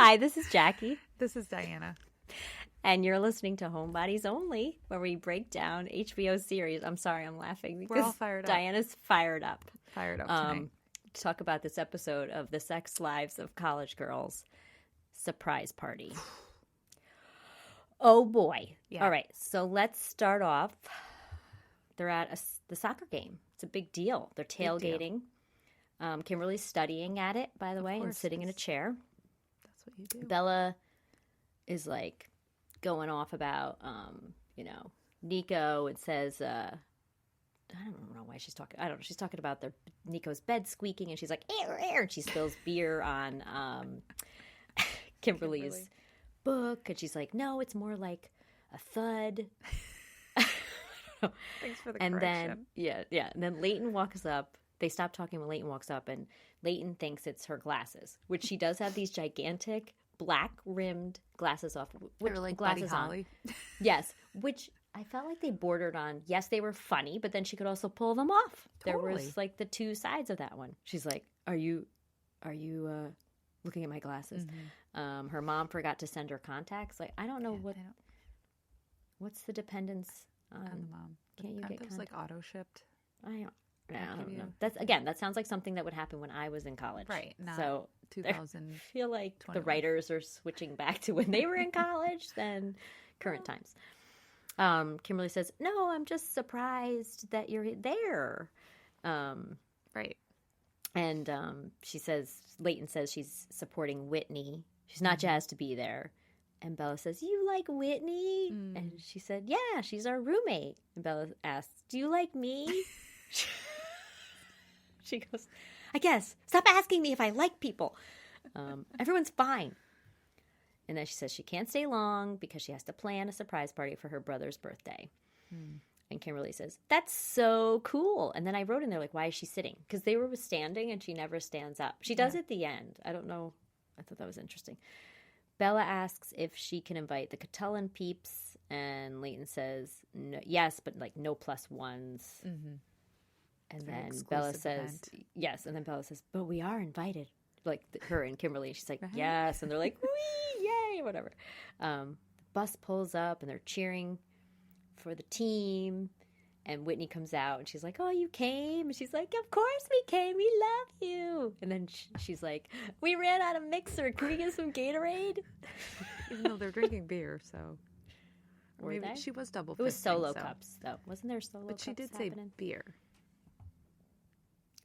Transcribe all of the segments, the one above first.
Hi, this is Jackie. This is Diana. And you're listening to Homebodies Only, where we break down HBO series. I'm sorry, I'm laughing because We're all fired up. Diana's fired up. Fired up tonight. To talk about this episode of The Sex Lives of College Girls Surprise Party. Oh, boy. Yeah. All right, so let's start off. They're at the soccer game. It's a big deal. They're tailgating. Kimberly's studying at it, by the way, and sitting in a chair. That's what you do. Bela is like going off about, Nico. It says, I don't know why she's talking. I don't know. She's talking about Nico's bed squeaking, and she's like, air, air. And she spills beer on Kimberly's book, and she's like, no, it's more like a thud. Thanks for the and correction. then, yeah. And then Leighton walks up. They stop talking when Leighton walks up, and Leighton thinks it's her glasses, which she does have these gigantic black-rimmed glasses off. They were like glasses Buddy Holly. on. Yes, which I felt like they bordered on, yes, they were funny, but then she could also pull them off. Totally. There was like the two sides of that one. She's like, are you looking at my glasses? Mm-hmm. Her mom forgot to send her contacts. Like, I don't know what's the dependence on the mom. Can't you Aren't get those contacts? like auto shipped? I don't know. That sounds like something that would happen when I was in college. Right. Not So 2000. I feel like the writers are switching back to when they were in college than current times. Kimberly says, no, I'm just surprised that you're there. Right. And Leighton says she's supporting Whitney. She's not jazzed to be there. And Bela says, you like Whitney? And she said, yeah, she's our roommate. And Bela asks, do you like me? She goes, I guess. Stop asking me if I like people. Everyone's fine. And then she says she can't stay long because she has to plan a surprise party for her brother's birthday. And Kimberly says, that's so cool. And then I wrote in there, like, why is she sitting? Because they were standing and she never stands up. She does at the end. I don't know. I thought that was interesting. Bela asks if she can invite the Catullan peeps. And Leighton says, no, yes, but like no plus ones. Mm-hmm. And then Bela says, yes. And then Bela says, but we are invited. Like her and Kimberly. And she's like, yes. And they're like, wee, yay, whatever. The bus pulls up and they're cheering for the team. And Whitney comes out and she's like, oh, you came? And she's like, of course we came. We love you. And then she's like, we ran out of mixer. Can we get some Gatorade? Even though they're drinking beer, so. Or Were maybe they? she was double fisting. It was solo cups, though. Wasn't there solo cups? But she did happening? say beer.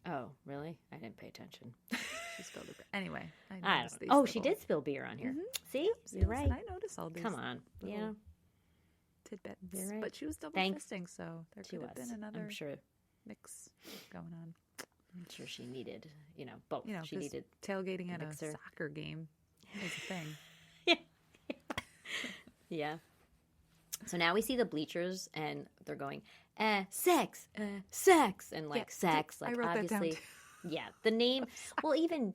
Oh, really? I didn't pay attention. She spilled it. Anyway. I don't know. Oh, she did spill beer on here. See? You're right. I noticed all these. Come on. Yeah. Tidbits. You're right. But she was double fisting, so there could have been another mix going on. I'm sure she needed, both. She needed tailgating at a soccer game is a thing. Yeah. So now we see the bleachers, and they're going, sex, sex, and sex. Like, I wrote obviously, that down too. Yeah. The name, well, even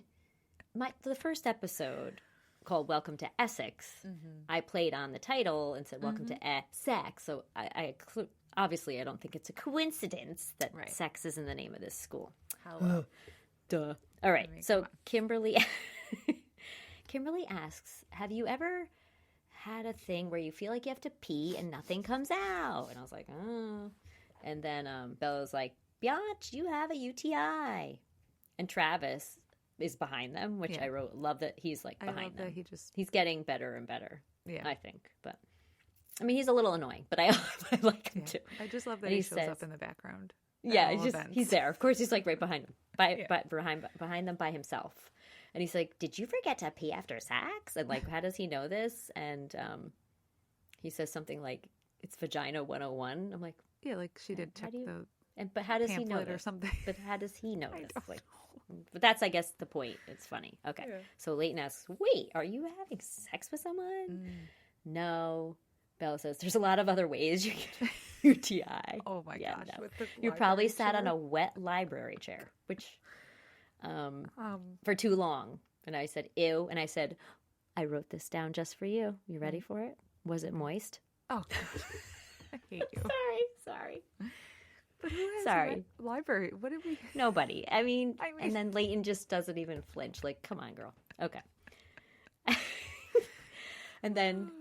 the first episode called Welcome to Essex, I played on the title and said, Welcome to Sex. So I obviously, I don't think it's a coincidence that sex is in the name of this school. How duh. All right. So Kimberly asks, have you ever had a thing where you feel like you have to pee and nothing comes out? And I was like, oh. And then Bella's like, Biatch, you have a UTI. And Travis is behind them, which I wrote, love that he's like behind them. He's getting better and better, I think. But I mean, he's a little annoying, but I like him too. I just love that he shows up in the background. Yeah, he's there. Of course, he's like right behind them, behind them by himself. And he's like, did you forget to pee after sex? And like, how does he know this? And he says something like, it's vagina 101. I'm like, yeah, like she did check but how does he know or this? something? But how does he know this? Like, but that's, I guess, the point. It's funny. Okay. Yeah. So Leighton asks, wait, are you having sex with someone? No. Bela says, there's a lot of other ways you get a UTI. Oh my gosh. No. You probably sat on a wet library chair, which for too long. And I said, ew. And I said, I wrote this down just for you. You ready for it? Was it moist? Oh, I hate you. Sorry. But who has a library? What did we... Nobody. I mean, and then Leighton just doesn't even flinch. Like, come on, girl. Okay. And then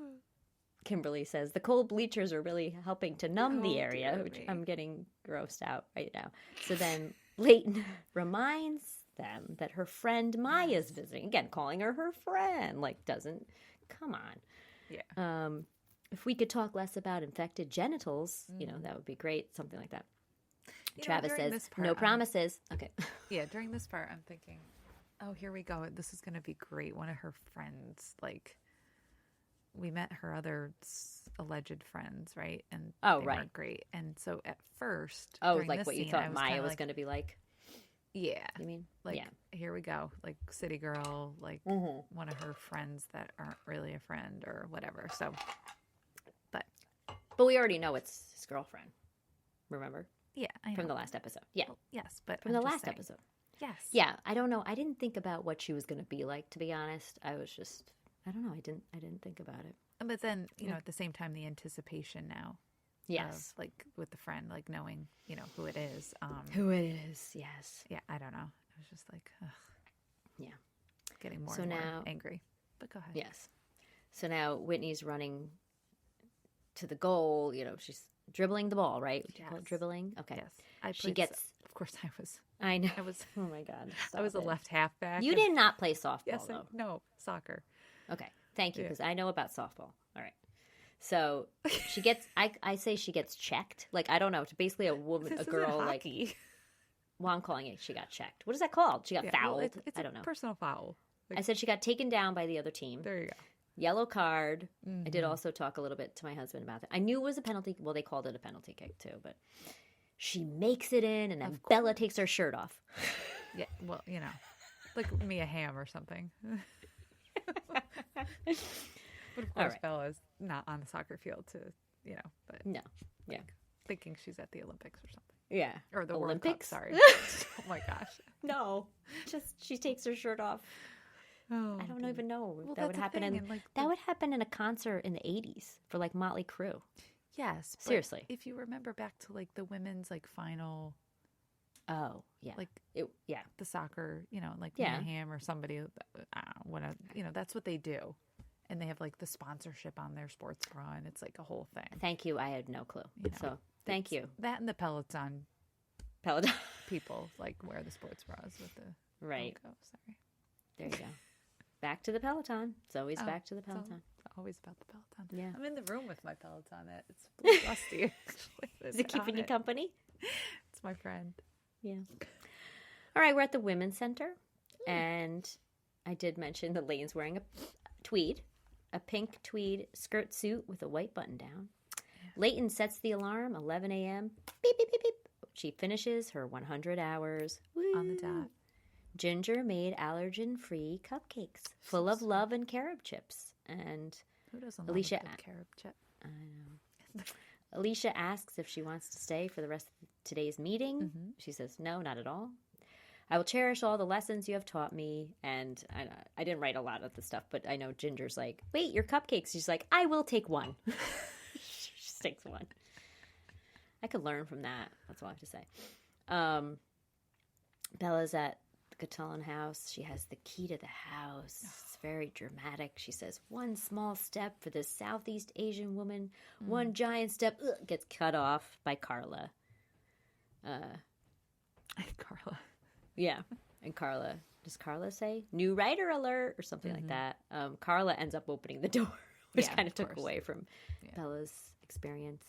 Kimberly says, the cold bleachers are really helping to numb the area, which I'm getting grossed out right now. So then Leighton reminds them that her friend Maya's visiting. Again, calling her friend. Like, come on. Yeah. If we could talk less about infected genitals, that would be great. Something like that. Travis says, no promises. Okay. Yeah, during this part, I'm thinking, oh, here we go. This is going to be great. One of her friends, like, we met her other alleged friends, right? And they weren't great. And so at first, like what you thought Maya was going to be like? Yeah. You mean? Like, here we go. Like, city girl, like one of her friends that aren't really a friend or whatever. So, but we already know it's his girlfriend. Remember? Yeah, I know. From the last episode. Yeah. Well, yes, but from the last episode. Yes. Yeah, I don't know. I didn't think about what she was going to be like, to be honest. I was just, I don't know. I didn't think about it. But then, at the same time, the anticipation now. Yes. Of, like, with the friend, like, knowing, who it is. Who it is, yes. Yeah, I don't know. I was just like, ugh. Yeah. Getting more and more angry. But go ahead. Yes. So now Whitney's running to the goal. She's dribbling the ball, right? Would you call it dribbling? Okay. Yes. Of course I was. I know. I was. Oh my God. I was a left halfback. You did not play softball, though. No, soccer. Okay. Thank you, because I know about softball. All right. So she gets, I say she gets checked. Like, I don't know. It's basically a woman, a girl, like, well, I'm calling it she got checked. What is that called? She got fouled. Well, it's I don't know. Personal foul. Like, I said she got taken down by the other team. There you go. Yellow card. Mm-hmm. I did also talk a little bit to my husband about that. I knew it was a penalty. Well, they called it a penalty kick too, but she makes it in, and then Bela takes her shirt off. Yeah, well, like Mia Hamm or something. But of course, Bella's not on the soccer field but no, yeah, thinking she's at the Olympics or something. Yeah, or the Olympics. World Cup, sorry. Oh my gosh, no, just she takes her shirt off. Oh, I don't even know. Well, that would happen that would happen in a concert in the 80s for like Motley Crue. Yes, seriously. If you remember back to like the women's like final. Oh yeah, like the soccer, like Mia Hamm or somebody. That's what they do. And they have, like, the sponsorship on their sports bra, and it's, like, a whole thing. Thank you. I had no clue. So, thank you. That and the Peloton people, like, wear the sports bras with the logo. Sorry. There you go. Back to the Peloton. It's always back to the Peloton. It's always about the Peloton. Yeah. I'm in the room with my Peloton. It's rusty, actually. Is it keeping you company? It's my friend. Yeah. All right, we're at the Women's Center, and I did mention that Leighton's wearing a tweed. A pink tweed skirt suit with a white button down. Yeah. Leighton sets the alarm, 11 a.m. Beep, beep, beep, beep. She finishes her 100 hours. Woo. On the dot. Ginger made allergen-free cupcakes full of love and carob chips. And who doesn't Alicia love a good carob chip? I know. Alicia asks if she wants to stay for the rest of today's meeting. Mm-hmm. She says, no, not at all. I will cherish all the lessons you have taught me. And I didn't write a lot of the stuff, but I know Ginger's like, wait, your cupcakes. She's like, I will take one. She just takes one. I could learn from that. That's all I have to say. Bela's at the Catullan house. She has the key to the house. It's very dramatic. She says, one small step for this Southeast Asian woman, one giant step gets cut off by Carla. Carla. Yeah. And Carla, does Carla say new writer alert or something like that? Carla ends up opening the door, which kind of took away from Bela's experience.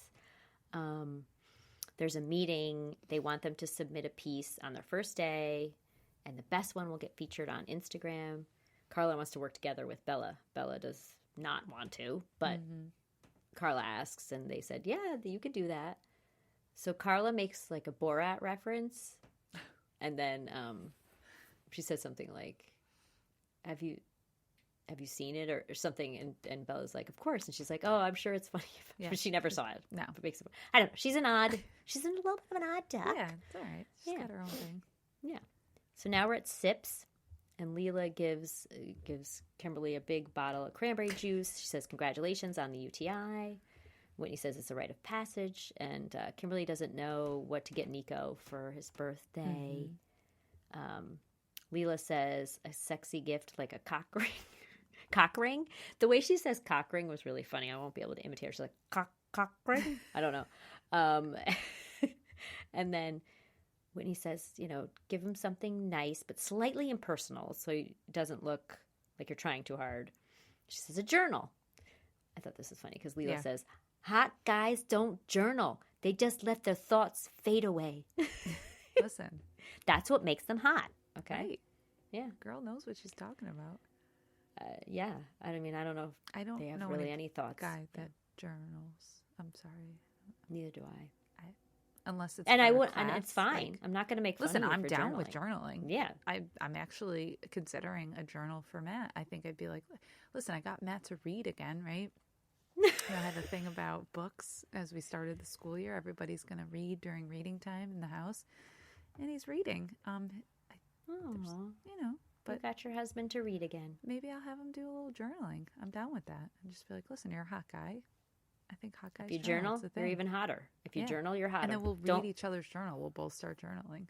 There's a meeting. They want them to submit a piece on their first day, and the best one will get featured on Instagram. Carla wants to work together with Bela. Bela does not want to, but Carla asks, and they said, yeah, you could do that. So Carla makes like a Borat reference. And then she says something like, have you seen it or something? And Bella's like, of course. And she's like, oh, I'm sure it's funny. But she never saw it. No. I don't know. She's a little bit of an odd duck. Yeah, it's all right. She's got her own thing. Yeah. So now we're at Sips. And Leela gives Kimberly a big bottle of cranberry juice. She says, congratulations on the UTI. Whitney says it's a rite of passage, and Kimberly doesn't know what to get Nico for his birthday. Leela says a sexy gift like a cock ring. Cock ring. The way she says cock ring was really funny. I won't be able to imitate her. She's like, cock ring? I don't know. And then Whitney says, give him something nice, but slightly impersonal so it doesn't look like you're trying too hard. She says, a journal. I thought this was funny because Leela says, hot guys don't journal. They just let their thoughts fade away. Listen. That's what makes them hot. Okay. Right. Yeah. Girl knows what she's talking about. Yeah. I mean, I don't know if they have really any thoughts. Guy that journals. I'm sorry. Neither do I. Unless it's and for I a would, class, and it's fine. I'm not going to make fun of you I'm for down journaling. with journaling. Yeah. I'm actually considering a journal for Matt. I think I'd be like, listen, I got Matt to read again, right? I had a thing about books as we started the school year. Everybody's going to read during reading time in the house, and he's reading. But you got your husband to read again. Maybe I'll have him do a little journaling. I'm down with that. And just be like, listen, you're a hot guy. I think hot guys. If you journal, you're even hotter. If you journal, you're hotter. And then we'll read each other's journal. We'll both start journaling.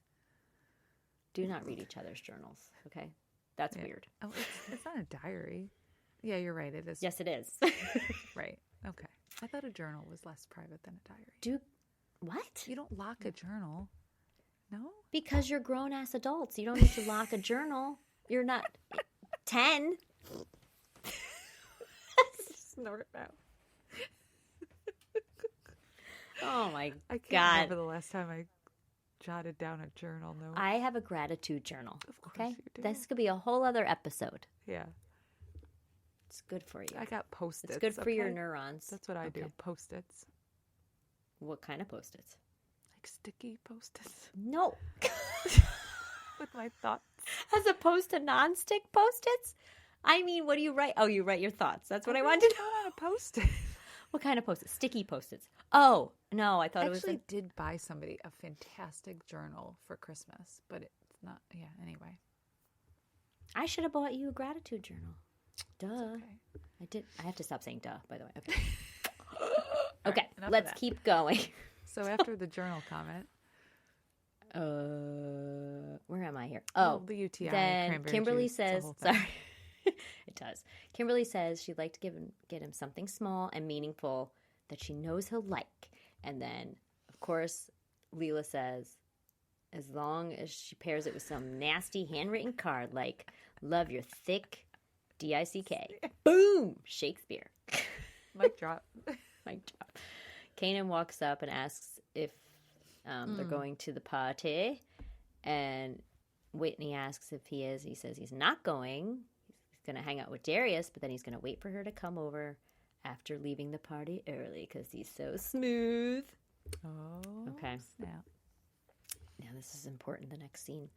Do not read each other's journals, okay? That's weird. Oh, it's not a diary. Yeah, you're right. It is. Yes, it is. Right. Okay. I thought a journal was less private than a diary. What? You don't lock a journal. No? Because you're grown-ass adults. You don't need to lock a journal. You're not 10. Snort out. Oh, my God. I can't remember the last time I jotted down a journal. No, I have a gratitude journal. Of course okay? you do. This could be a whole other episode. Yeah. It's good for you. I got Post-its. It's good for your neurons. That's what I do. Post-its. What kind of Post-its? Like sticky Post-its. No. With my thoughts. As opposed to non-stick Post-its? I mean, what do you write? Oh, you write your thoughts. That's what I wanted to know. How to Post-it. What kind of Post-its? Sticky Post-its. Oh, no, I thought it was... I actually did buy somebody a fantastic journal for Christmas, but it's not... Yeah, anyway. I should have bought you a gratitude journal. Duh. Okay. I did. I have to stop saying duh, by the way. Okay. Okay, right, let's keep going. So after the journal comment... where am I here? The UTI. Then Kimberly says... Sorry. It does. Kimberly says she'd like to get him something small and meaningful that she knows he'll like. And then, of course, Leela says, as long as she pairs it with some nasty handwritten card like, love your thick D-I-C-K. Boom! Shakespeare. Mic drop. Mic drop. Kanan walks up and asks if they're going to the party. And Whitney asks if he is. He says he's not going. He's going to hang out with Darius, but then he's going to wait for her to come over after leaving the party early because he's so smooth. Oh, okay. Snap. Now this is important, the next scene.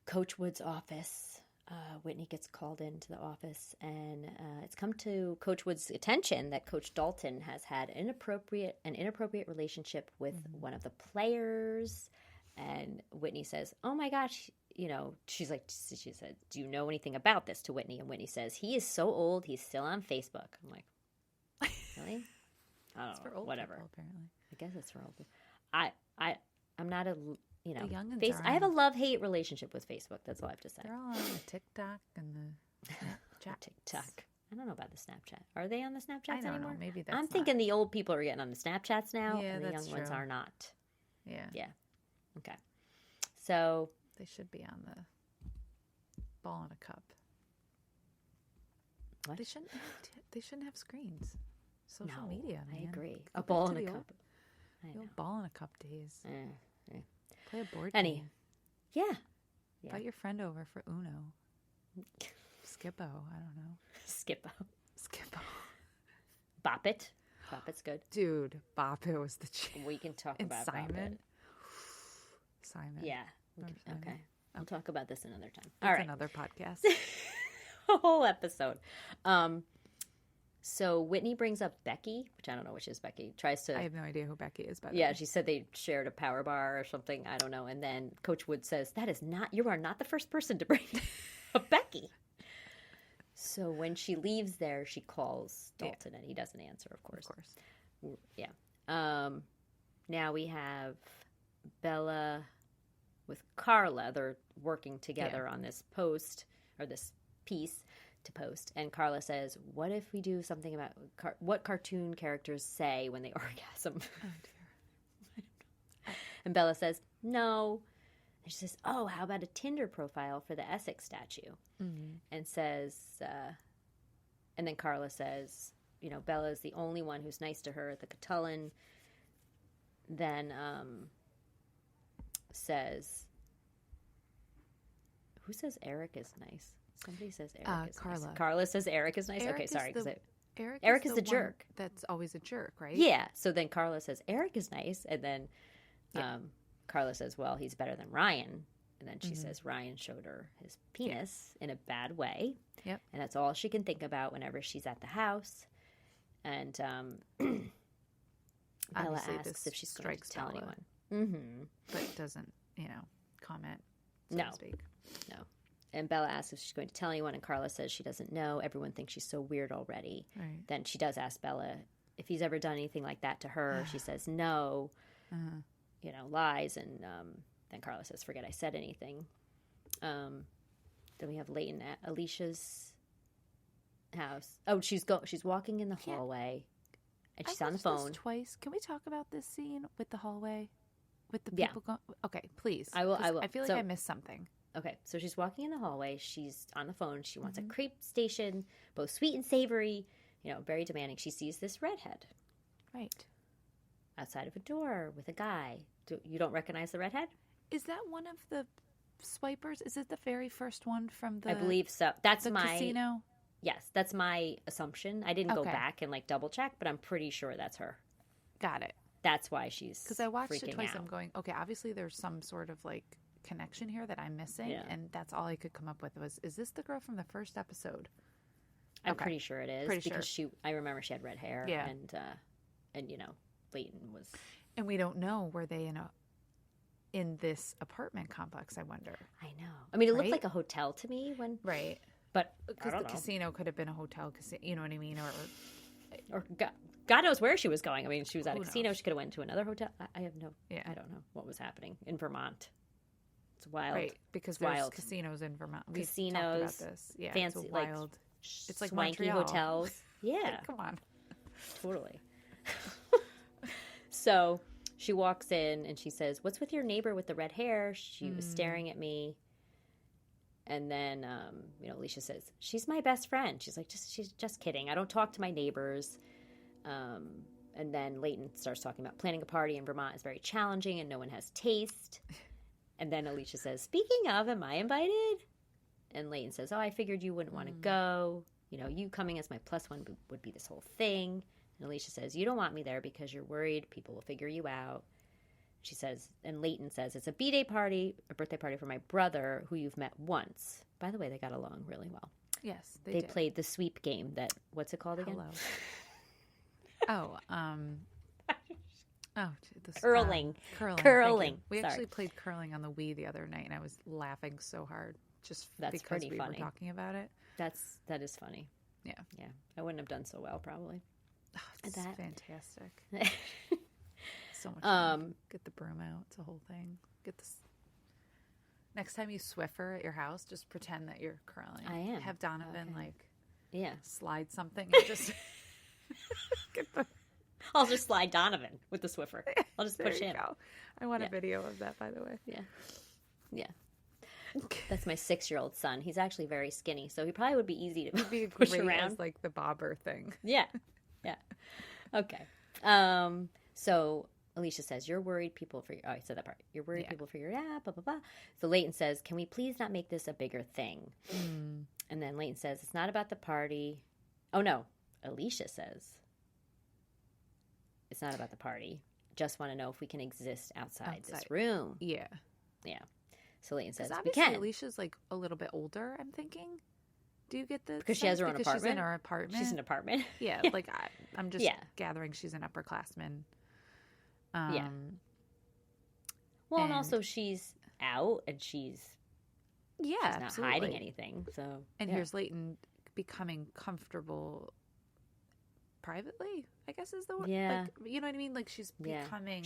Coach Wood's office. Whitney gets called into the office, and it's come to Coach Wood's attention that Coach Dalton has had an inappropriate relationship with one of the players. And Whitney says, "Oh my gosh," she said, "Do you know anything about this?" to Whitney, and Whitney says, "He is so old, he's still on Facebook." I'm like, really? I don't know. For old whatever. People, apparently. I guess it's for old people. I'm not a The youngins I have a love-hate relationship with Facebook. That's all I have to say. They're all on the TikTok and the Snapchat. TikTok. I don't know about the Snapchat. Are they on the Snapchats I don't anymore? know. Maybe that's I'm thinking the old people are getting on the Snapchats now, Yeah, and the that's young ones true. are not. Yeah. Yeah. Okay. So They should be on the ball in a cup. what? They shouldn't have screens. Social No, media, man. I agree. Go A back ball to in a the cup. old- I the know. old ball in a cup days. Yeah. Play a board Any- game. Yeah. Yeah. Invite your friend over for Uno. Skippo. I don't know. Skippo. Skippo. Bop It. Bop It's good. Dude, Bop It was the champ. We can talk And about Bop Simon. It. Simon. Yeah. Remember Simon? Okay. We'll talk about this another time. That's All right. another podcast. A whole episode. So Whitney brings up Becky, which I don't know which is Becky. Tries to. I have no idea who Becky is, by the Yeah, way. she said they shared a power bar or something. I don't know. And then Coach Wood says, you are not the first person to bring up Becky. So when she leaves there, she calls Dalton and he doesn't answer, of course. Of course. Yeah. Now we have Bela with Carla. They're working together on this post or this piece to post. And Carla says, what if we do something about what cartoon characters say when they orgasm? Oh, dear. And Bela says, no. And she says, oh, how about a Tinder profile for the Essex statue? Mm-hmm. And says, and then Carla says, you know, Bela is the only one who's nice to her at the Catullan. Then says, who says Eric is nice? Somebody says Eric is Carla. nice. Carla says Eric is nice? Eric okay, sorry. Eric is the jerk. That's always a jerk, right? Yeah. So then Carla says Eric is nice. And then Carla says, well, he's better than Ryan. And then she says Ryan showed her his penis in a bad way. Yep. And that's all she can think about whenever she's at the house. And Bela asks if she's going to tell anyone. Mm-hmm. But doesn't, comment, so to speak. No. And Bela asks if she's going to tell anyone, and Carla says she doesn't know. Everyone thinks she's so weird already. Right. Then she does ask Bela if he's ever done anything like that to her. She says no, lies. And then Carla says, forget I said anything. Then we have Leighton at Alicia's house. Oh, she's walking in the hallway, and she's on the phone. Twice. Can we talk about this scene with the hallway? With the people going? Okay, please. I will. I feel like I missed something. Okay, so she's walking in the hallway. She's on the phone. She wants a crepe station, both sweet and savory, very demanding. She sees this redhead. Right. Outside of a door with a guy. You don't recognize the redhead? Is that one of the swipers? Is it the very first one from the... I believe so. That's the casino? Yes, that's my assumption. I didn't go back and double check, but I'm pretty sure that's her. Got it. That's why she's Because I watched it twice. Out. I'm going, okay, obviously there's some sort of connection here that I'm missing, and that's all I could come up with was, is this the girl from the first episode? I'm pretty sure it is. Pretty because sure. I remember she had red hair. Yeah. And Leighton was... And we don't know, were they in this apartment complex, I wonder. I know. I mean, it looked like a hotel to me when... Right. But because the casino could have been a hotel casino, you know what I mean? Or God knows where she was going. I mean, she was at a casino. She could have went to another hotel. I have no... Yeah. I don't know what was happening in Vermont. It's wild. Right, because there's casinos in Vermont. Casinos. We've talked about this. Yeah, fancy, it's wild. It's like swanky Montreal. hotels. Yeah. Come on. Totally. So she walks in and she says, what's with your neighbor with the red hair? She was staring at me. And then, Alicia says, she's my best friend. She's like, she's just kidding. I don't talk to my neighbors. And then Leighton starts talking about planning a party in Vermont is very challenging and no one has taste. And then Alicia says, speaking of, am I invited? And Leighton says, oh, I figured you wouldn't want to go. You coming as my plus one would be this whole thing. And Alicia says, you don't want me there because you're worried people will figure you out. She says, and Leighton says, it's a birthday party for my brother who you've met once. By the way, they got along really well. Yes, they played the sweep game what's it called again? Hello. Curling. Curling. We actually played curling on the Wii the other night, and I was laughing so hard because pretty we funny. were talking about it. That is funny. Yeah. Yeah. I wouldn't have done so well, probably. Oh, it's fantastic. So much fun. fun. Get the broom out. It's a whole thing. Get this. Next time you Swiffer at your house, just pretend that you're curling. I am. Have Donovan slide something and just get the. I'll just slide Donovan with the Swiffer. I'll just push him. Go. I want a video of that, by the way. Yeah. Yeah. That's my 6-year-old son. He's actually very skinny, so he probably would be easy to push around. As the bobber thing. Yeah. Yeah. Okay. So Alicia says, you're worried people for your... Oh, I said that part. You're worried people for your... blah, blah, blah. So Leighton says, can we please not make this a bigger thing? And then Leighton says, it's not about the party. Oh, no. Alicia says, it's not about the party. Just want to know if we can exist outside this room. Yeah. Yeah. So Leighton says, we obviously can. Alicia's a little bit older, I'm thinking. Do you get the Because she has her own apartment? She's in her apartment. She's in an apartment. Yeah. I'm just gathering she's an upperclassman. Yeah. Well, and also she's out and she's not absolutely. hiding anything. So here's Leighton becoming comfortable privately, I guess is the word. Yeah. You know what I mean? She's becoming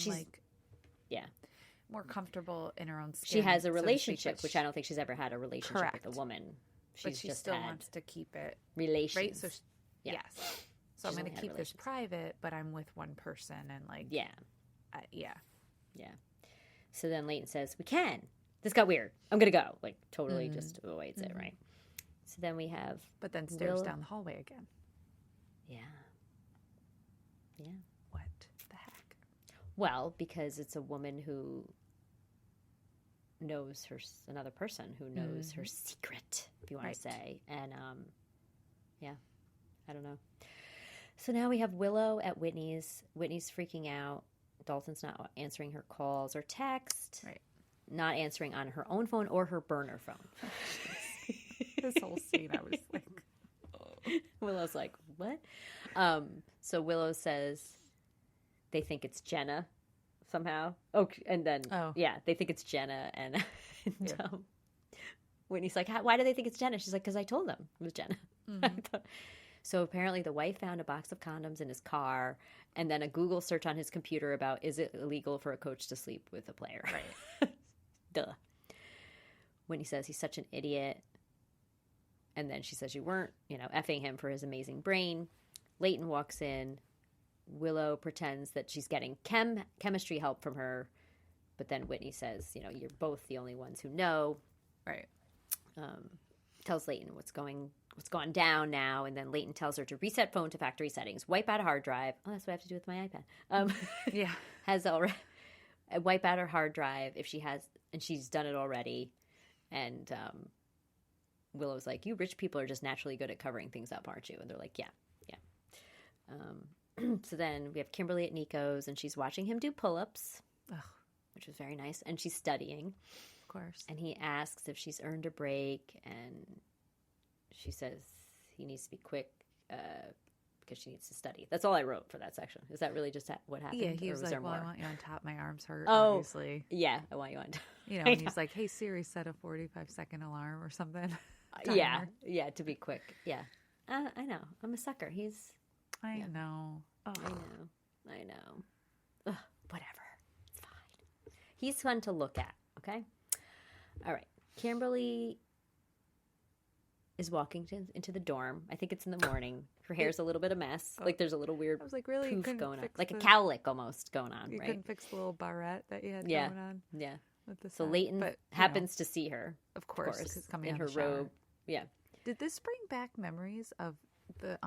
more comfortable in her own skin. She has a relationship, which I don't think she's ever had a relationship with a woman But she just still wants to keep it relations. Right? So yes. So I'm going to keep this private, but I'm with one person and like yeah. Yeah. So then Leighton says, "We can. This got weird. I'm going to go." Like totally just avoids it, right? So then we have But then stares down the hallway again. Yeah. What the heck? Well, because it's a woman who knows another person who knows her secret, if you want to say. And, I don't know. So now we have Willow at Whitney's. Whitney's freaking out. Dalton's not answering her calls or text. Right. Not answering on her own phone or her burner phone. This whole scene, I was like, oh. Willow's like, what? So Willow says they think it's Jenna somehow. And then, they think it's Jenna. And Whitney's like, why do they think it's Jenna? She's like, because I told them it was Jenna. So apparently the wife found a box of condoms in his car and then a Google search on his computer about, is it illegal for a coach to sleep with a player? Right. Duh. Whitney says he's such an idiot. And then she says you weren't, effing him for his amazing brain. Leighton walks in. Willow pretends that she's getting chemistry help from her. But then Whitney says, you're both the only ones who know. Right. Tells Leighton what's gone down now. And then Leighton tells her to reset phone to factory settings, wipe out a hard drive. Oh, that's what I have to do with my iPad. Has already wipe out her hard drive if she has, and she's done it already. And Willow's like, you rich people are just naturally good at covering things up, aren't you? And they're like, yeah. So then we have Kimberly at Nico's, and she's watching him do pull-ups, which was very nice. And she's studying. Of course. And he asks if she's earned a break, and she says he needs to be quick because she needs to study. That's all I wrote for that section. Is that really just what happened? Yeah, he was like, well, I want you on top. My arms hurt, oh, obviously. Yeah, I want you on top. And he's like, hey, Siri, set a 45-second alarm or something. Yeah, to be quick. Yeah. I know. I'm a sucker. I know. Oh. I know. Ugh, whatever. It's fine. He's fun to look at, okay? All right. Kimberly is walking into the dorm. I think it's in the morning. Her hair's a little bit a mess. Like there's a little weird I was like, really? poof going on. Like a cowlick almost going on, you right? couldn't fix the little barrette that you had going on? Yeah. With the so Leighton happens to see her. Of course. Coming in her robe. Yeah. Did this bring back memories of the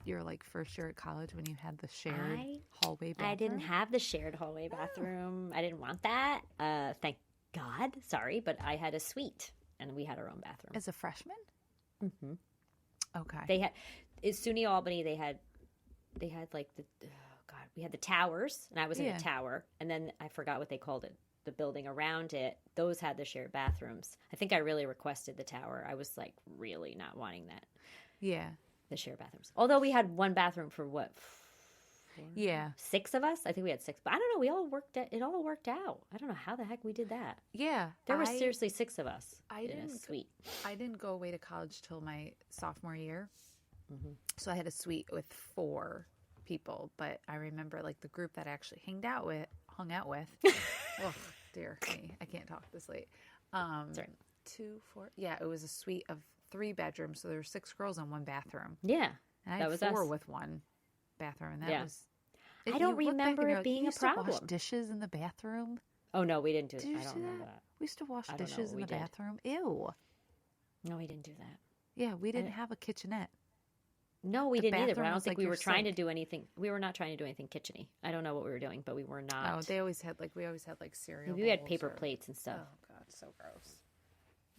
your like first year at college when you had the shared hallway bathroom? I didn't have the shared hallway bathroom. I didn't want that. Thank God. Sorry, but I had a suite and we had our own bathroom. As a freshman? Mm-hmm. Okay. They had at SUNY Albany. They had like we had the towers, and I was in a tower, and then I forgot what they called it. The building around it, those had the shared bathrooms. I think I really requested the tower. I was like really not wanting that. Yeah. The shared bathrooms. Although we had one bathroom for what? 6 of us? I think we had 6. But I don't know. It all worked out. I don't know how the heck we did that. Yeah. There were seriously 6 of us in a suite. I didn't go away to college till my sophomore year. Mm-hmm. So I had a suite with 4 people. But I remember like the group that I actually hung out with. Oh, dear me. I can't talk this late. Sorry. 2, 4. Yeah, it was a suite of 3 bedrooms. So there were 6 girls in one bathroom. Yeah. And I had 4 with one bathroom. And that was... I don't remember it being a problem. Wash dishes in the bathroom. Oh, no, we didn't do it. I don't remember that. We used to wash dishes in the bathroom. Ew. No, we didn't do that. Yeah, we didn't have a kitchenette. No, we didn't either, but I don't think we were trying to do anything. We were not trying to do anything kitchen-y. I don't know what we were doing, but we were not. Oh, we always had cereal. We had paper plates and stuff. Oh, God, so gross.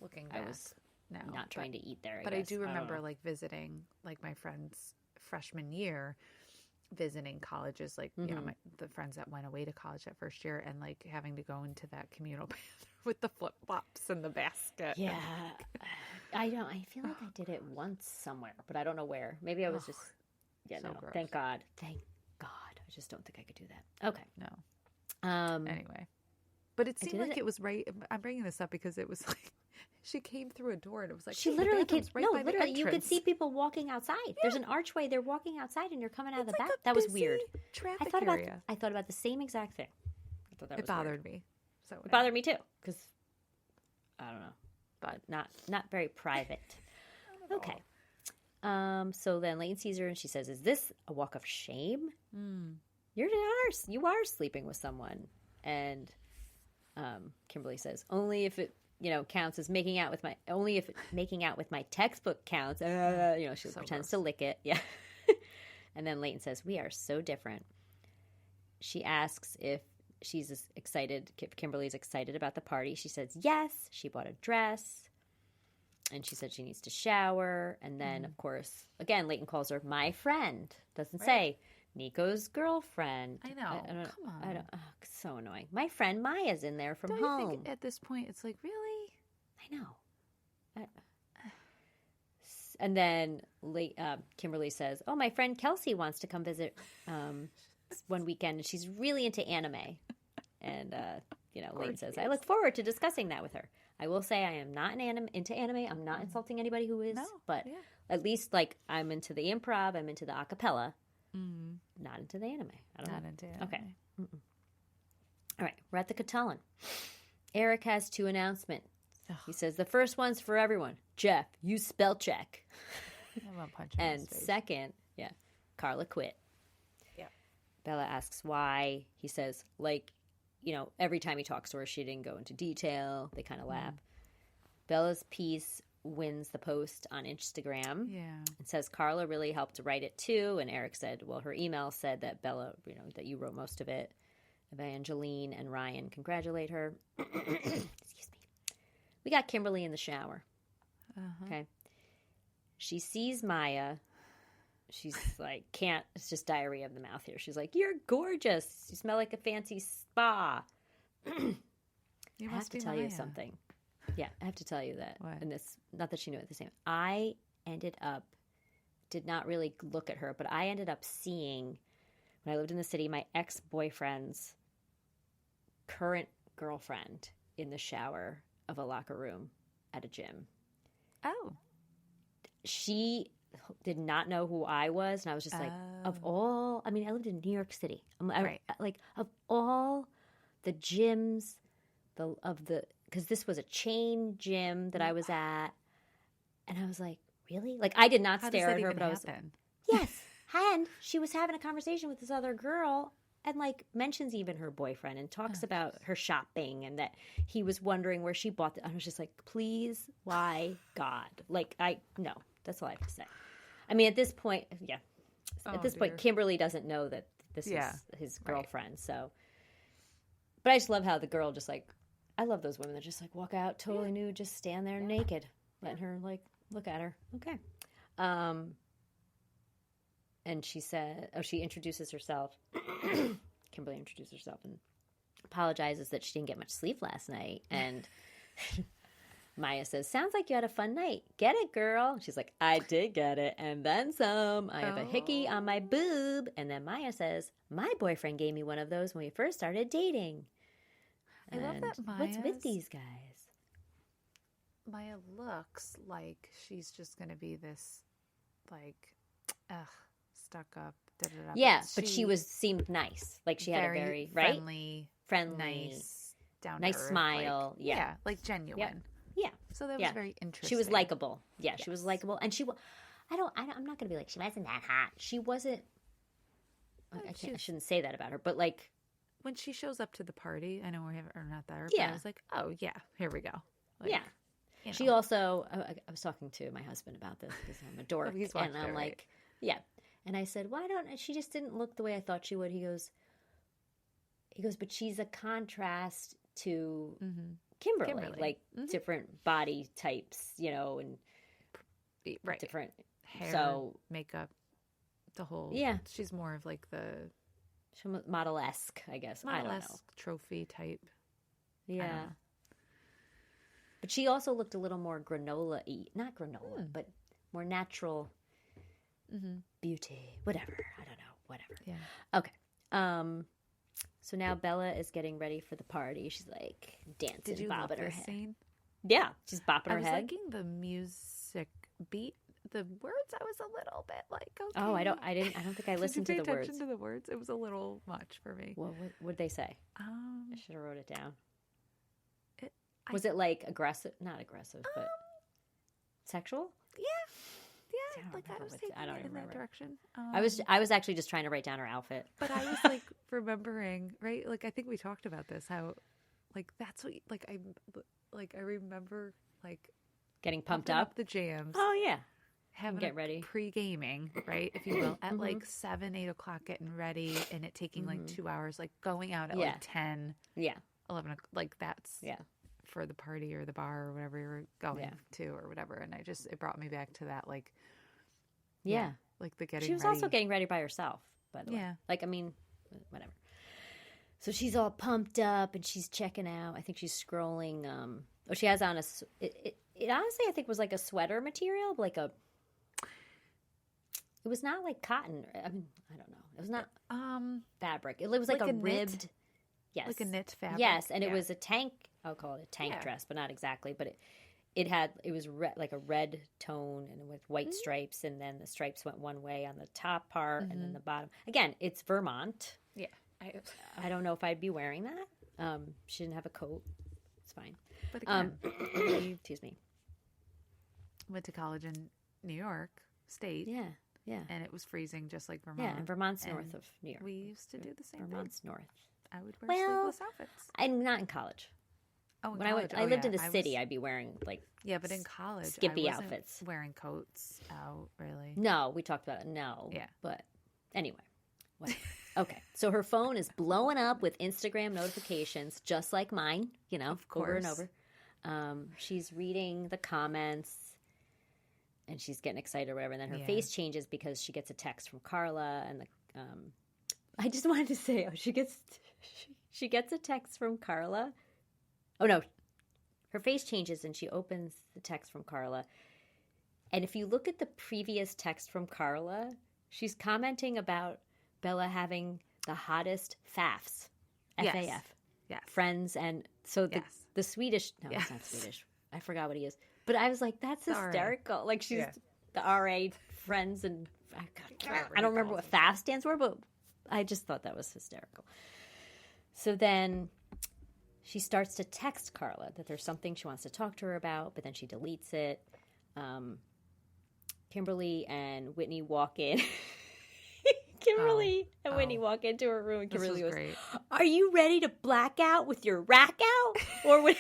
Looking back. I was not trying to eat there, I do remember like visiting like my friends freshman year, visiting colleges, like, you know, the friends that went away to college that first year and like having to go into that communal bathroom with the flip-flops and the basket. Yeah. I feel like I did it once somewhere, but I don't know where. Maybe I was just, gross. Thank God. I just don't think I could do that. Okay. No. Anyway. But it seemed like it was right. I'm bringing this up because it was like, she came through a door and it was like, she literally came, literally you could see people walking outside. Yeah. There's an archway. They're walking outside and you're coming out of the back. That was weird. Traffic area. I thought about the same exact thing. I thought that was bothered me. So it bothered me too because I don't know, but not very private. Okay. So then Leighton sees her and she says, "Is this a walk of shame? You are sleeping with someone." And Kimberly says, "Only if it, counts as making out with my textbook counts." She pretends to lick it. Yeah. And then Leighton says, "We are so different." She asks if she's excited, if Kimberly's excited about the party. She says yes. She bought a dress. And she said she needs to shower. And then, of course, again, Leighton calls her my friend. Doesn't say Nico's girlfriend. I know. Come on. So annoying. My friend Maya's in there from home. You think at this point it's like, really? I know. And then Kimberly says, "Oh, my friend Kelsey wants to come visit one weekend, and she's really into anime." And, Leighton says, "I look forward to discussing that with her. I will say I am not into anime. I'm not insulting anybody who is, but at least, I'm into the improv. I'm into the a cappella. Not into the anime. Not into anime. Okay. Mm-mm. All right. We're at the Catullan. Eric has 2 announcements. He says, the first one's for everyone. Jeff, you spell check. I'm gonna punch him in And his face. second, Carla quit. Yeah. Bela asks why. He says, every time he talks to her, she didn't go into detail. They kind of laugh. Bella's piece wins the post on Instagram. Yeah. It says Carla really helped to write it too. And Eric said, well, her email said that Bela, that you wrote most of it. Evangeline and Ryan congratulate her. Excuse me. We got Kimberly in the shower. Okay. She sees Maya. She's like, it's just diarrhea of the mouth here. She's like, you're gorgeous. You smell like a fancy spa. I have to tell you something. Yeah, I have to tell you that. What? And this, not that she knew it the same. I did not really look at her, but I ended up seeing, when I lived in the city, my ex-boyfriend's current girlfriend in the shower of a locker room at a gym. Oh. She did not know who I was, and I was just like, of all, I lived in New York City. Of all the gyms, because this was a chain gym that I was at, and I was like, really? I did not stare at her, but I was like, yes. And she was having a conversation with this other girl, and mentions even her boyfriend, and talks about her shopping, and that he was wondering where she bought it. I was just like, please, why, God? No, that's all I have to say. At this point, at this point, Kimberly doesn't know that this is his girlfriend. So, but I just love how the girl just I love those women that just walk out totally nude, just stand there naked, letting her look at her. Okay. And she said, she introduces herself. Kimberly introduces herself and apologizes that she didn't get much sleep last night. And Maya says, sounds like you had a fun night. Get it, girl? She's like, I did get it. And then some. I have a hickey on my boob. And then Maya says, my boyfriend gave me one of those when we first started dating. I love that Maya. What's with these guys? Maya looks like she's just going to be this, stuck up. Da-da-da. Yeah, but she seemed nice. She had a very friendly, nice, down nice smile. Genuine. Yep. Yeah. So that was very interesting. She was likable. Yeah, she was likable, and I'm not going to be she wasn't that hot. She wasn't. I shouldn't say that about her, but when she shows up to the party, I know we're not there. Yeah. But I was like, oh yeah, here we go. She also. I was talking to my husband about this because I'm a dork, and I'm like, yeah. And I said, why don't she just didn't look the way I thought she would. He goes, but she's a contrast to Kimberly. Different body types, and different hair, makeup, the whole. Yeah, she's more of the model-esque, I guess. I don't know. Trophy type. Yeah. But she also looked a little more granola-y. Not granola, but more natural. Beauty, whatever. I don't know, whatever. Yeah. Okay. So now Bela is getting ready for the party. She's dancing, Did you bobbing love her this head. Scene? Yeah, she's bopping her head. I was liking the music beat. The words, I was a little bit okay. Oh, I don't think I listened to the words. Did you pay attention to the words? It was a little much for me. What did they say? I should have wrote it down. Was it aggressive? Not aggressive, but sexual? Yeah, like I was taking it in that direction. I was actually just trying to write down her outfit. But I was like remembering, right? Like I think we talked about this, how like that's what I remember like getting pumped up the jams. Oh yeah. Having get ready. Pre-gaming, right? If you will, at like 7, 8 o'clock getting ready and it taking like 2 hours, like going out at like 10, 11, like that's for the party or the bar or whatever you're going to or whatever. And it brought me back to that, like, like the getting ready. She was also getting ready by herself, by the way. Like, I mean, whatever. So she's all pumped up and she's checking out. I think she's scrolling. She has on it honestly, I think was like a sweater material, like it was not like cotton. I mean, I don't know. It was not fabric. It was like a ribbed, knit? Yes, like a knit fabric. Yes, and it was a tank. I'll call it a tank dress, but not exactly. But it was like a red tone and with white stripes, and then the stripes went one way on the top part, and then the bottom. Again, it's Vermont. Yeah, I don't know if I'd be wearing that. She didn't have a coat. It's fine. But again, excuse me. Went to college in New York State. Yeah. Yeah. And it was freezing just like Vermont. Yeah, and Vermont's north of New York. We used to do the same Vermont's thing. north. I would wear sleeveless outfits. I'm not in college. Oh, in when college. I lived in the city, I'd be wearing like but in college, skimpy I wasn't outfits. Wearing coats out, really. No, we talked about it. No. Yeah. But anyway. Okay. So her phone is blowing up with Instagram notifications, just like mine, of course. over and over. She's reading the comments. And she's getting excited or whatever. And then her face changes because she gets a text from Carla. And I just wanted to say, she gets a text from Carla. Oh, no. Her face changes and she opens the text from Carla. And if you look at the previous text from Carla, she's commenting about Bela having the hottest FAFs. F-A-F. Yes. Friends. And so the Swedish, no, it's not Swedish. I forgot what he is. But I was like, that's hysterical. RA. Like, she's the RA friends, and I don't remember what FAF stands for, but I just thought that was hysterical. So then she starts to text Carla that there's something she wants to talk to her about, but then she deletes it. Kimberly and Whitney walk in. Whitney walk into her room, and Kimberly goes, great. "Are you ready to black out with your rack out?" Or what?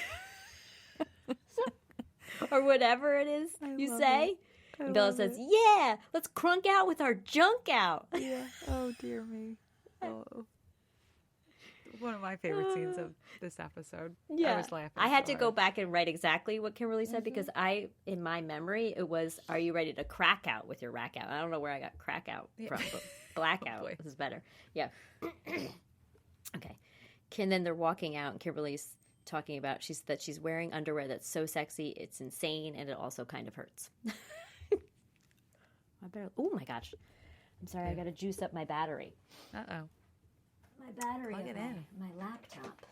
Or whatever it is you say. And Bela says, "Yeah, let's crunk out with our junk out." Yeah. Oh, dear me. Oh. One of my favorite scenes of this episode. Yeah. I was laughing. I had to go back and write exactly what Kimberly said because in my memory, it was, "Are you ready to crack out with your rack out?" I don't know where I got crack out from, but blackout is better. Yeah. Okay. And then they're walking out, and Kimberly's talking about that she's wearing underwear that's so sexy, it's insane, and it also kind of hurts. Oh my gosh. I'm sorry, I got to juice up my battery. Uh-oh. My battery Plug it in. My laptop.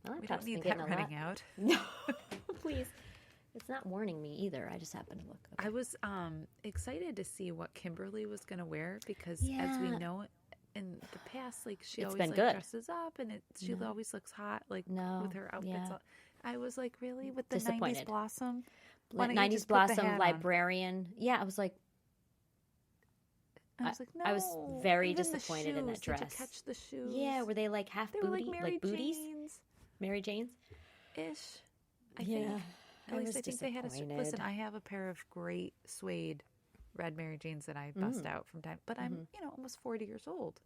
My We don't laptop's need been that getting running out. No, please. It's not warning me either. I just happened to look. Okay. I was excited to see what Kimberly was going to wear because as we know in the past, like she always dresses up and she always looks hot with her outfits. Yeah. I was like, really? With the 90s blossom? 90s blossom librarian. Yeah, I was like, no. I was very disappointed in that dress. Did you catch the shoes? Yeah, were they like half booty, like booties? Mary Jane's? Ish. I think. At least I think they had a... Listen, I have a pair of great suede red Mary Janes that I bust out from time. But I'm, almost 40 years old.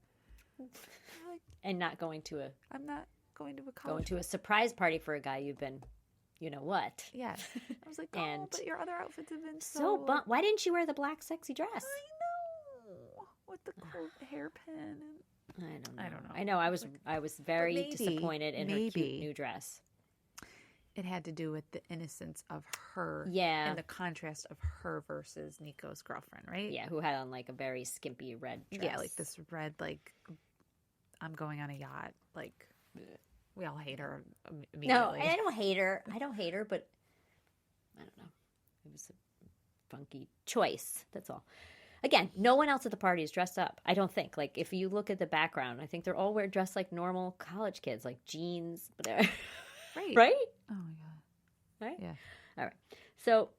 And not going to a... I'm not going to a college... Going to a surprise party for a guy you've been... You know what? Yes. I was like, but your other outfits have been so why didn't you wear the black sexy dress? I know. With the cool hairpin. I don't know. I know. I was very disappointed in her cute new dress. It had to do with the innocence of her. Yeah. And the contrast of her versus Nico's girlfriend, right? Yeah, who had on like a very skimpy red dress. Yeah, like this red, like, I'm going on a yacht. Like, we all hate her immediately. No, I don't hate her. But I don't know. It was a funky choice. That's all. Again, no one else at the party is dressed up. I don't think. Like, if you look at the background, I think they're all dressed like normal college kids, like jeans, whatever. Right. Right? Oh, my God. Right? Yeah. All right. So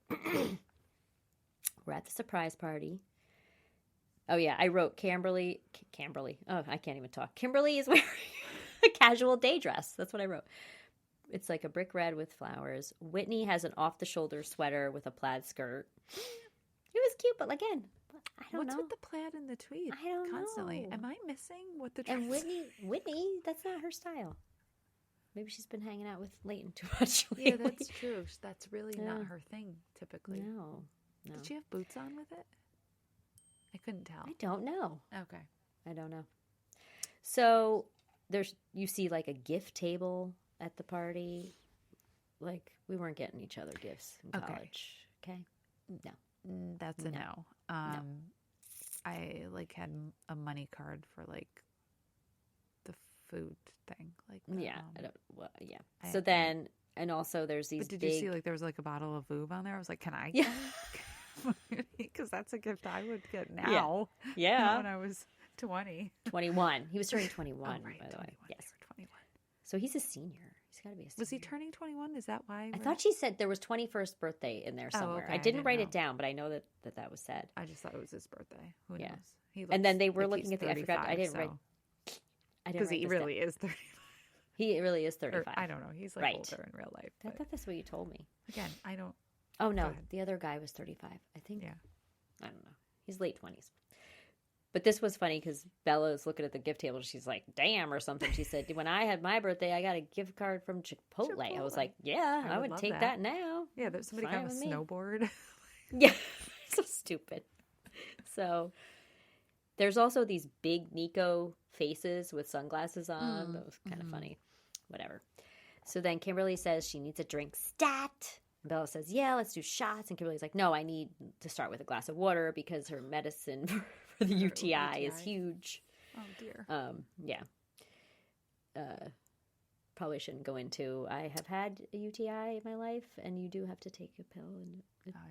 We're at the surprise party. Oh, yeah. I wrote Kimberly. Oh, I can't even talk. Kimberly is wearing a casual day dress. That's what I wrote. It's like a brick red with flowers. Whitney has an off-the-shoulder sweater with a plaid skirt. It was cute, but again, I don't know. What's with the plaid and the tweed? I don't constantly. know. Am I missing what the dress? And Whitney, that's not her style. Maybe she's been hanging out with Leighton too much lately. Yeah, that's true. That's really not her thing, typically. No. Did she have boots on with it? I couldn't tell. I don't know. Okay. I don't know. So you see like a gift table at the party. Like, we weren't getting each other gifts in college. Okay? No. That's a no. No. I like had a money card for like the food thing. Like yeah. So then, and also there's these. But did you see like there was like a bottle of Vouv on there? I was like, can I? Yeah. Because that's a gift I would get now. Yeah. When I was 20. 21. He was turning 21. Right, by the way. 21. Yes. 21. So he's a senior. He's got to be a senior. Was he turning 21? Is that why? I thought she said there was 21st birthday in there somewhere. Okay. I didn't write it down, but I know that was said. I just thought it was his birthday. Who knows? And then they were looking at the. I forgot. I didn't write. Because he really is 35. He really is 35. Or, I don't know. He's like older in real life. I thought that's what you told me. Again, I don't. Oh no, the other guy was 35. I think. Yeah. I don't know. He's late 20s. But this was funny because Bela is looking at the gift table. She's like, damn, or something. She said, when I had my birthday, I got a gift card from Chipotle. I was like, yeah, I would take that now. Yeah, there's somebody got a snowboard. Yeah, so stupid. So there's also these big Nico faces with sunglasses on. That was kind of funny. Whatever. So then Kimberly says she needs a drink stat. Bela says, yeah, let's do shots. And Kimberly's like, no, I need to start with a glass of water because her medicine for the UTI is huge. Oh, dear. Yeah. Probably shouldn't go into, I have had a UTI in my life, and you do have to take a pill. And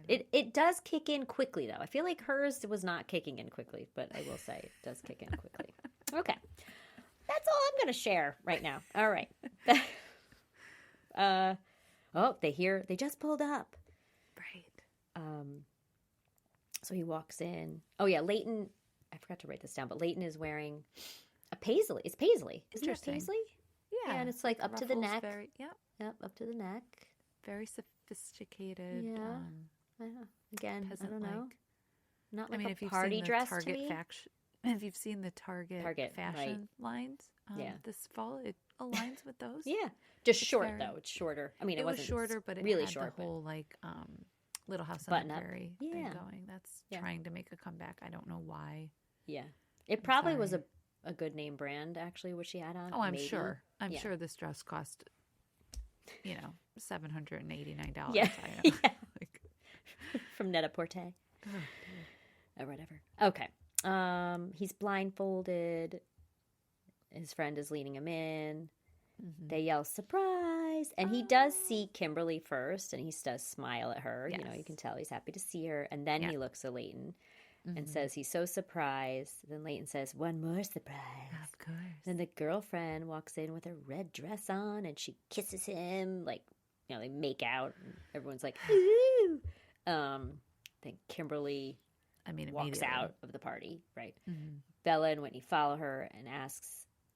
it does kick in quickly, though. I feel like hers was not kicking in quickly, but I will say it does kick in quickly. Okay. That's all I'm going to share right now. All right. They just pulled up. Right. So he walks in. Oh, yeah, Leighton, I forgot to write this down, but Leighton is wearing a paisley. It's paisley. Isn't it paisley? Yeah. And it's like up to the neck. Yep, up to the neck. Very sophisticated. Yeah. Again, I don't know. Not like if a party dress Target to me. If you've seen the Target fashion lines this fall, it aligns with those. Yeah. Just short, though. It's shorter. I mean, it wasn't shorter, but it really had short, the whole, Little House on the Prairie thing going. That's trying to make a comeback. I don't know why. Yeah. It probably was a good name brand, actually, what she had on. Oh, I'm sure. I'm sure this dress cost, $789. Yeah. I know. Yeah. From Net-a-Porter. Or whatever. Okay. He's blindfolded. His friend is leading him in. Mm-hmm. They yell, surprise! And he does see Kimberly first, and he does smile at her. Yes. You can tell he's happy to see her. And then he looks at Leighton and says he's so surprised. Then Leighton says, one more surprise. Of course. Then the girlfriend walks in with her red dress on, and she kisses him. They make out. And everyone's like, ooh! Then Kimberly walks out of the party, right? Mm-hmm. Bela and Whitney follow her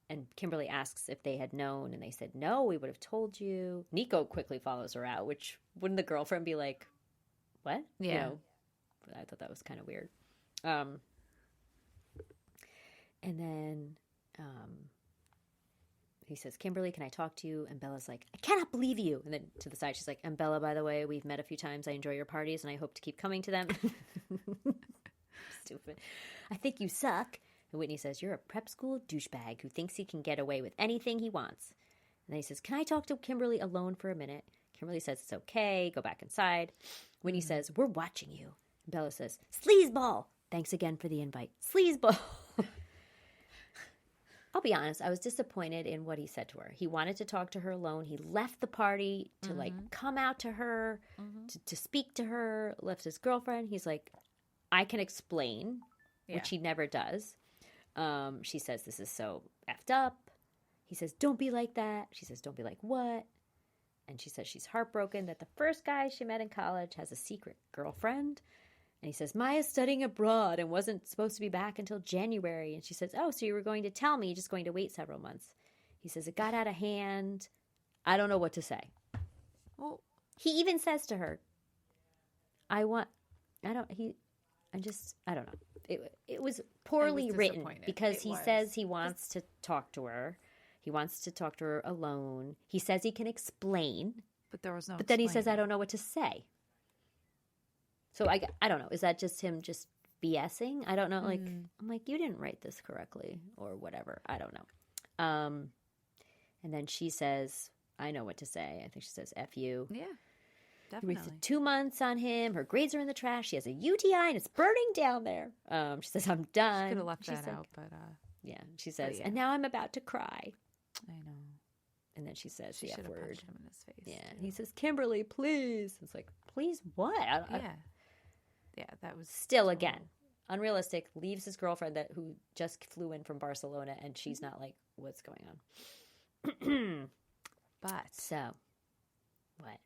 and Kimberly asks if they had known, and they said, no, we would have told you. Nico quickly follows her out, which wouldn't the girlfriend be like, what? Yeah. I thought that was kind of weird. And then he says, Kimberly, can I talk to you? And Bella's like, I cannot believe you. And then to the side, she's like, and Bela, by the way, we've met a few times. I enjoy your parties, and I hope to keep coming to them. Stupid. I think you suck. And Whitney says, you're a prep school douchebag who thinks he can get away with anything he wants. And then he says, can I talk to Kimberly alone for a minute? Kimberly says, it's okay. Go back inside. Whitney says, we're watching you. And Bela says, sleazeball. Thanks again for the invite. Sleazeball. I'll be honest. I was disappointed in what he said to her. He wanted to talk to her alone. He left the party to come out to her, to speak to her, left his girlfriend. He's like, I can explain, which he never does. She says, this is so effed up. He says, don't be like that. She says, don't be like what? And she says she's heartbroken that the first guy she met in college has a secret girlfriend. And he says, Maya's studying abroad and wasn't supposed to be back until January. And she says, oh, so you were going to tell me, just going to wait several months. He says, it got out of hand. I don't know what to say. Well, he even says to her, I don't know. It was poorly written because he says he wants to talk to her. He wants to talk to her alone. He says he can explain. But there was no But then he says, I don't know what to say. So I don't know. Is that just him just BSing? I don't know. Like, I'm like, you didn't write this correctly or whatever. I don't know. And then she says, I know what to say. I think she says, F you. Yeah, definitely. He wasted 2 months on him. Her grades are in the trash. She has a UTI and it's burning down there. She says, I'm done. She could have left that out, but... Yeah, she says, and now I'm about to cry. I know. And then she says the F word. Punched him in his face. Yeah, and he says, Kimberly, please. It's like, please what? Yeah, that was... Still, again, unrealistic. Leaves his girlfriend who just flew in from Barcelona, and she's not like, what's going on? But... So, what?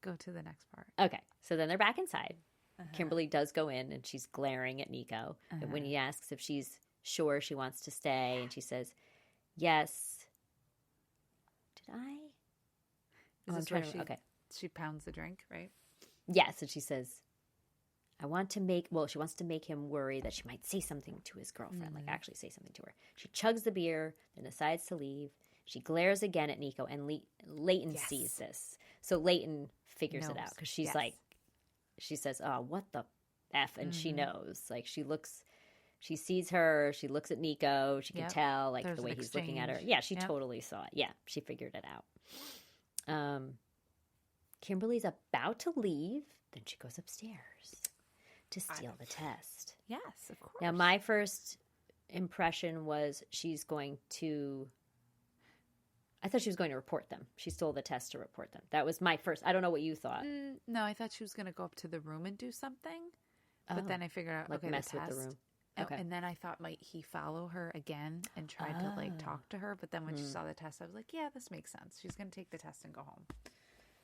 Go to the next part. Okay, so then they're back inside. Kimberly does go in, and she's glaring at Nico. And when he asks if she's sure she wants to stay, and she says, yes. Did I? Is this where she pounds the drink, right? Yes, and she says, she wants to make him worry that she might say something to his girlfriend, like actually say something to her. She chugs the beer, then decides to leave. She glares again at Nico, and Leighton sees this. So Leighton figures it out because she's like, she says, oh, what the F? And she knows. Like, she sees her, she looks at Nico, she can tell, like, the way he's looking at her. Yeah, she totally saw it. Yeah, she figured it out. Kimberly's about to leave, then she goes upstairs to steal the test. Yes, of course. Now, my first impression was I thought she was going to report them. She stole the test to report them. That was my first. I don't know what you thought. No, I thought she was going to go up to the room and do something. But then I figured out, like, mess with the room. Okay. And then I thought, might he follow her again and try to, like, talk to her? But then when she saw the test, I was like, yeah, this makes sense. She's going to take the test and go home.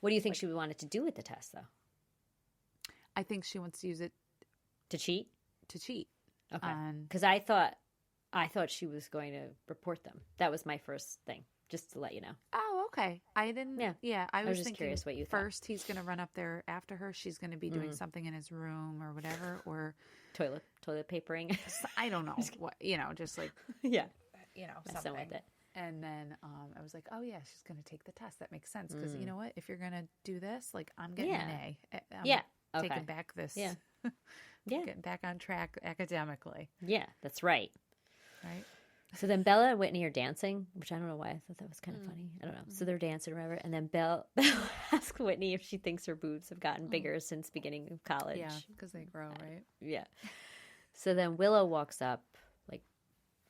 What do you think she wanted to do with the test, though? I think she wants to use it to cheat. Okay. Because I thought she was going to report them. That was my first thing, just to let you know. Oh, okay. I didn't. Yeah. I was just thinking curious what you thought. First, he's going to run up there after her. She's going to be doing something in his room or whatever, or toilet papering. I don't know what, just like messing something with it. And then I was like, oh yeah, she's going to take the test. That makes sense because you know what? If you're going to do this, like, I'm getting an A. I'm taking back this. Yeah. Getting back on track academically. Yeah, that's right. Right. So then Bela and Whitney are dancing, which I don't know why. I thought that was kind of funny. I don't know. So they're dancing or whatever. And then Bela asks Whitney if she thinks her boobs have gotten bigger since beginning of college. Yeah, because they grow, right? Yeah. So then Willow walks up, like,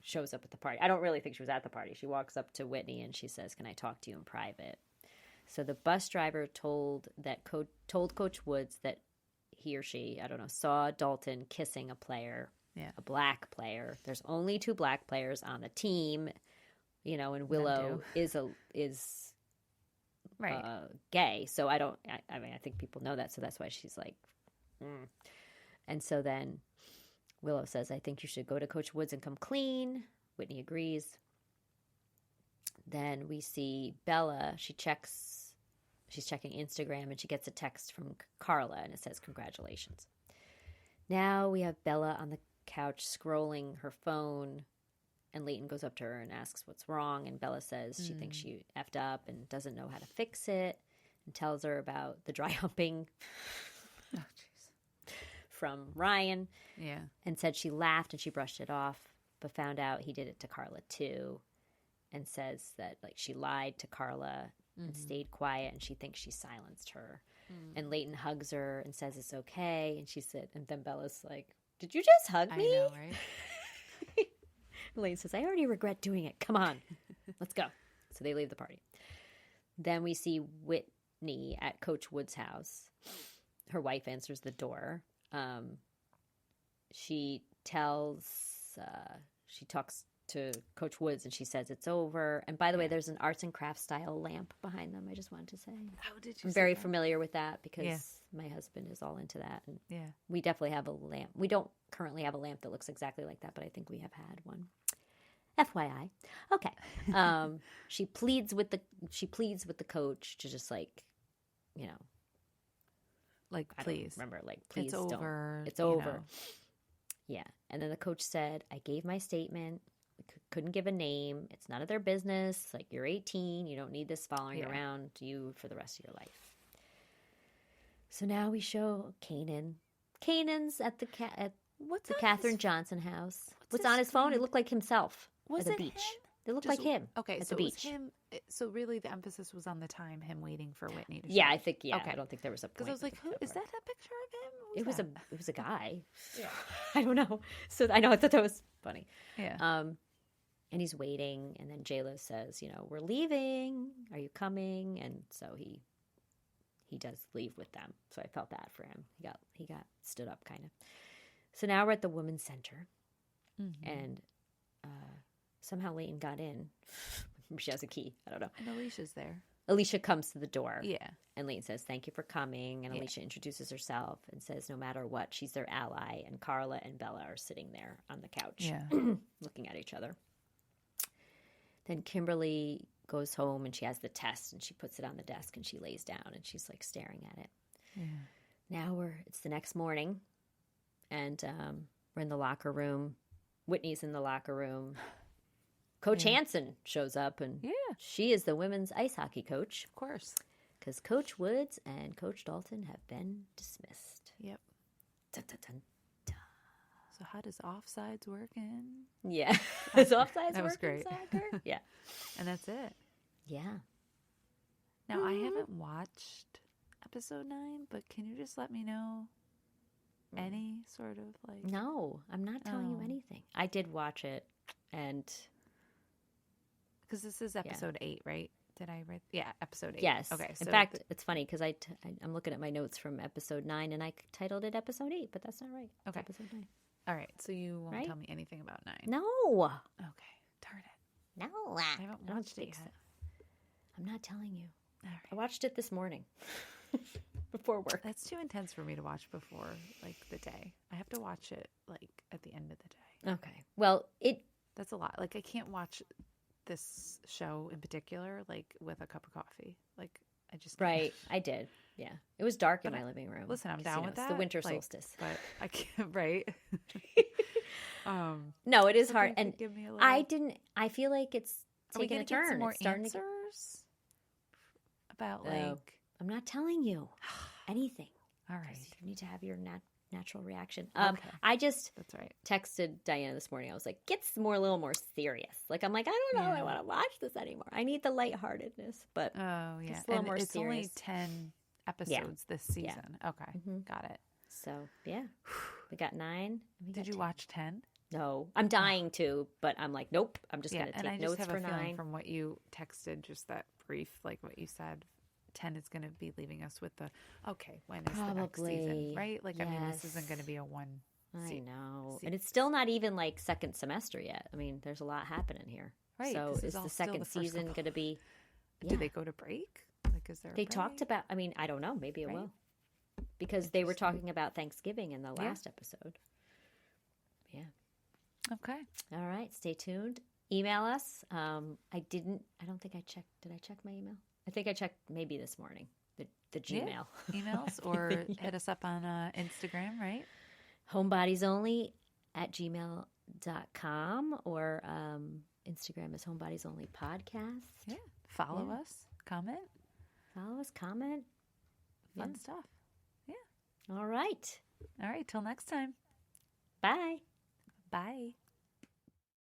shows up at the party. I don't really think she was at the party. She walks up to Whitney and she says, can I talk to you in private? So the bus driver told Coach Woods that he or she, I don't know, saw Dalton kissing a player. Yeah. A black player. There's only 2 black players on the team, and Willow is gay. So I think people know that. So that's why she's like, And so then Willow says, I think you should go to Coach Woods and come clean. Whitney agrees. Then we see Bela. She's checking Instagram and she gets a text from Carla and it says, congratulations. Now we have Bela on the couch scrolling her phone, and Leighton goes up to her and asks what's wrong, and Bela says she thinks she effed up and doesn't know how to fix it, and tells her about the dry humping from Ryan, and said she laughed and she brushed it off, but found out he did it to Carla too, and says that, like, she lied to Carla and stayed quiet, and she thinks she silenced her. And Leighton hugs her and says it's okay. And she said, and then Bella's like, did you just hug me? I know, right? Leighton says, I already regret doing it. Come on, let's go. So they leave the party. Then we see Whitney at Coach Wood's house. Her wife answers the door. She talks to Coach Woods and she says it's over. And by the way, there's an arts and crafts style lamp behind them. I just wanted to say. How did you? I'm very familiar with that because My husband is all into that. And Yeah. we definitely have a lamp. We don't currently have a lamp that looks exactly like that, but I think we have had one. FYI. Okay. She pleads with the coach to just like, you know, like, please. Remember, like, please it's don't. over. It's over. Yeah. And then the coach said, I gave my statement. Couldn't give a name. It's none of their business. Like, you're 18. You don't need this following around you for the rest of your life. So now we show Kanan. Kanan's at the Katherine Johnson house. What's on his phone? It looked like himself at the beach. Him? It looked like him. Okay, at so the beach. It was him. So really, the emphasis was on the time him waiting for Whitney to show. Yeah, I think. Yeah, okay. I don't think there was a point. Because I was like, "Who is that? A picture of him?" It was a guy. Yeah, I don't know. So I thought that was funny. Yeah. And he's waiting, and then J-Lo says, "You know, we're leaving. Are you coming?" And so he does leave with them. So I felt bad for him. He got stood up, kind of. So now we're at the women's center, and somehow Leighton got in. She has a key. I don't know. And Alicia's there. Alicia comes to the door. Yeah. And Leighton says, thank you for coming. And Alicia introduces herself and says, no matter what, she's their ally. And Carla and Bela are sitting there on the couch, looking at each other. Then Kimberly goes home and she has the test and she puts it on the desk and she lays down and she's like staring at it. Yeah. Now it's the next morning and we're in the locker room. Whitney's in the locker room. Coach Hansen shows up, and she is the women's ice hockey coach. Of course. Because Coach Woods and Coach Dalton have been dismissed. Yep. Dun, dun, dun, dun. So how does offsides working? Yeah. Is offsides that was working great. soccer? Yeah. And that's it. Yeah. Now, I haven't watched episode 9, but can you just let me know any sort of like... No, I'm not telling you anything. I did watch it, and... Because this is episode 8, right? Did I write? Yeah, episode 8. Yes. Okay. In fact, it's funny because I'm looking at my notes from episode 9 and I titled it episode 8, but that's not right. Okay. It's episode 9. All right. So you won't tell me anything about 9. No. Okay. Darn it. No. I haven't watched it yet. So. I'm not telling you. All right. I watched it this morning before work. That's too intense for me to watch before like the day. I have to watch it like at the end of the day. Okay. Well, that's a lot. Like I can't watch this show in particular, like with a cup of coffee. Like I just can't. Right. I did. Yeah. It was dark in my living room. Listen, I'm down with that. It's the winter solstice. But I can't. Right. No, it is hard, and little... I feel like it's taking a turn. Some more it's starting answers about like. I'm not telling you anything. All right. You need to have your natural reaction. Okay. I just that's right. Texted Diana this morning. I was like, get a little more serious. Like I'm like, I don't know. I want to watch this anymore. I need the lightheartedness, but oh yeah, just a little more it's serious. Only 10 episodes this season. Yeah. Okay, got it. So yeah, we got 9. Did you watch 10? No, I'm dying to, but I'm like, nope. I'm just going to take notes have for a 9. From what you texted, just that brief, like what you said. 10 is going to be leaving us with the when is the next season, right? Like I mean, this isn't going to be a one. I know, and it's still not even like second semester yet. I mean, there's a lot happening here. Right. So is the second season going to be? Do they go to break? Like, is there? They talked about. I mean, I don't know. Maybe it will, because they were talking about Thanksgiving in the last episode. Yeah. Okay. All right. Stay tuned. Email us. I don't think I checked. Did I check my email? I think I checked maybe this morning, the Gmail. Emails or hit us up on Instagram, right? HomeBodiesOnly @gmail.com or Instagram is HomeBodiesOnly Podcast. Yeah. Follow us. Comment. Follow us. Comment. Fun stuff. Yeah. All right. All right. Till next time. Bye. Bye.